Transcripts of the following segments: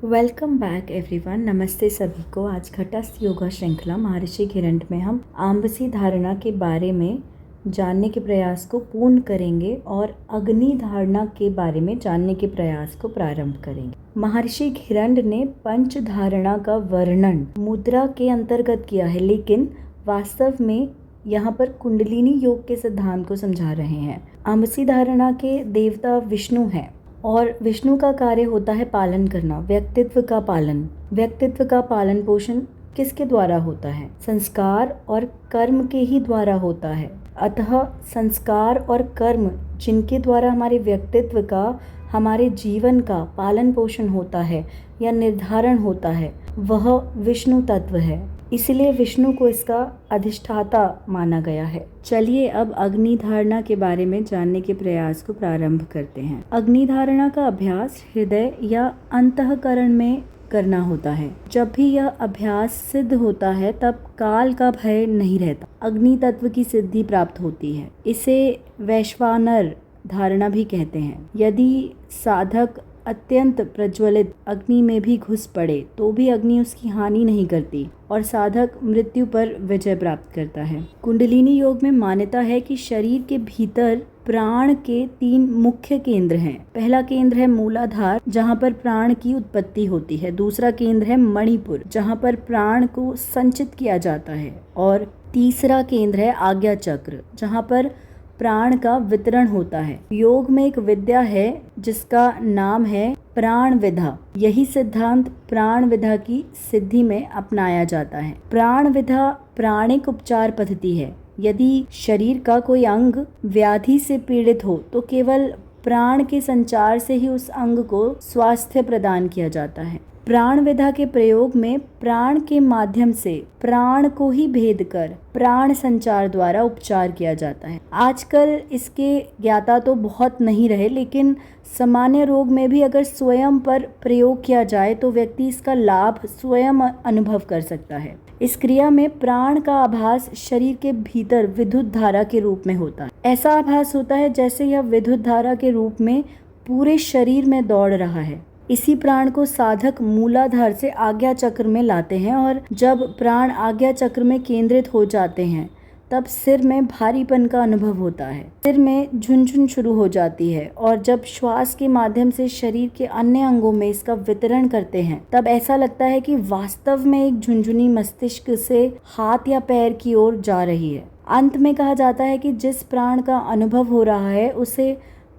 Welcome back everyone. नमस्ते सभी को। आज घटस्थ योगा श्रृंखला महर्षि घिरंड में हम आंबसी धारणा के बारे में जानने के प्रयास को पूर्ण करेंगे और अग्नि धारणा के बारे में जानने के प्रयास को प्रारंभ करेंगे। महर्षि घिरंड ने पंच धारणा का वर्णन मुद्रा के अंतर्गत किया है, लेकिन वास्तव में यहाँ पर कुंडलिनी योग के सिद्धांत को समझा रहे हैं। आंबसी धारणा के देवता विष्णु हैं और विष्णु का कार्य होता है पालन करना, व्यक्तित्व का पालन। व्यक्तित्व का पालन पोषण किसके द्वारा होता है? संस्कार और कर्म के ही द्वारा होता है। अतः संस्कार और कर्म जिनके द्वारा हमारे व्यक्तित्व का, हमारे जीवन का पालन पोषण होता है या निर्धारण होता है, वह विष्णु तत्व है। इसलिए विष्णु को इसका अधिष्ठाता माना गया है। चलिए अब अग्नि धारणा के बारे में जानने के प्रयास को प्रारंभ करते हैं। अग्नि धारणा का अभ्यास हृदय या अंतःकरण में करना होता है। जब भी यह अभ्यास सिद्ध होता है तब काल का भय नहीं रहता, अग्नि तत्व की सिद्धि प्राप्त होती है। इसे वैश्वानर धारणा भी कहते हैं। यदि साधक अत्यंत प्रज्वलित अग्नि में भी घुस पड़े तो भी अग्नि उसकी हानि नहीं करती और साधक मृत्यु पर विजय प्राप्त करता है। कुंडलिनी योग में मान्यता है कि शरीर के भीतर प्राण के 3 मुख्य केंद्र हैं। पहला केंद्र है मूलाधार, जहाँ पर प्राण की उत्पत्ति होती है। दूसरा केंद्र है मणिपुर, जहाँ पर प्राण को संचित किया जाता है। और तीसरा केंद्र है आज्ञा चक्र, जहाँ पर प्राण का वितरण होता है। योग में एक विद्या है जिसका नाम है प्राण विधा। यही सिद्धांत प्राण विधा की सिद्धि में अपनाया जाता है। प्राण विधा प्राणिक उपचार पद्धति है। यदि शरीर का कोई अंग व्याधि से पीड़ित हो तो केवल प्राण के संचार से ही उस अंग को स्वास्थ्य प्रदान किया जाता है। प्राण विधा के प्रयोग में प्राण के माध्यम से प्राण को ही भेद कर प्राण संचार द्वारा उपचार किया जाता है। आजकल इसके ज्ञाता तो बहुत नहीं रहे, लेकिन सामान्य रोग में भी अगर स्वयं पर प्रयोग किया जाए तो व्यक्ति इसका लाभ स्वयं अनुभव कर सकता है। इस क्रिया में प्राण का आभास शरीर के भीतर विद्युत धारा के रूप में होता है। ऐसा आभास होता है जैसे यह विद्युत धारा के रूप में पूरे शरीर में दौड़ रहा है। इसी प्राण को साधक मूलाधार से आज्ञा चक्र में लाते हैं और जब प्राण आज्ञा चक्र में केंद्रित हो जाते हैं तब सिर में भारीपन का अनुभव होता है। सिर में झुनझुन शुरू हो जाती है और जब श्वास के माध्यम से शरीर के अन्य अंगों में इसका वितरण करते हैं तब ऐसा लगता है कि वास्तव में एक झुनझुनी मस्तिष्क से हाथ या पैर की ओर जा रही है। अंत में कहा जाता है कि जिस प्राण का अनुभव हो रहा है उसे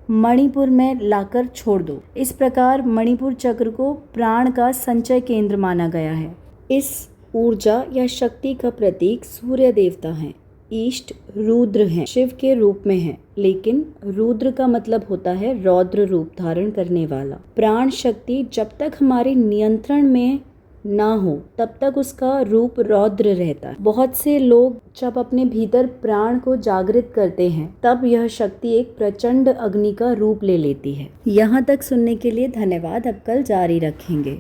मणिपुर में लाकर छोड़ दो। इस प्रकार मणिपुर चक्र को प्राण का संचय केंद्र माना गया है। इस ऊर्जा या शक्ति का प्रतीक सूर्य देवता हैं। ईष्ट रुद्र हैं, शिव के रूप में हैं, लेकिन रुद्र का मतलब होता है रौद्र रूप धारण करने वाला। प्राण शक्ति जब तक हमारे नियंत्रण में ना हो तब तक उसका रूप रौद्र रहता है। बहुत से लोग जब अपने भीतर प्राण को जागृत करते हैं तब यह शक्ति एक प्रचंड अग्नि का रूप ले लेती है। यहाँ तक सुनने के लिए धन्यवाद। अब कल जारी रखेंगे।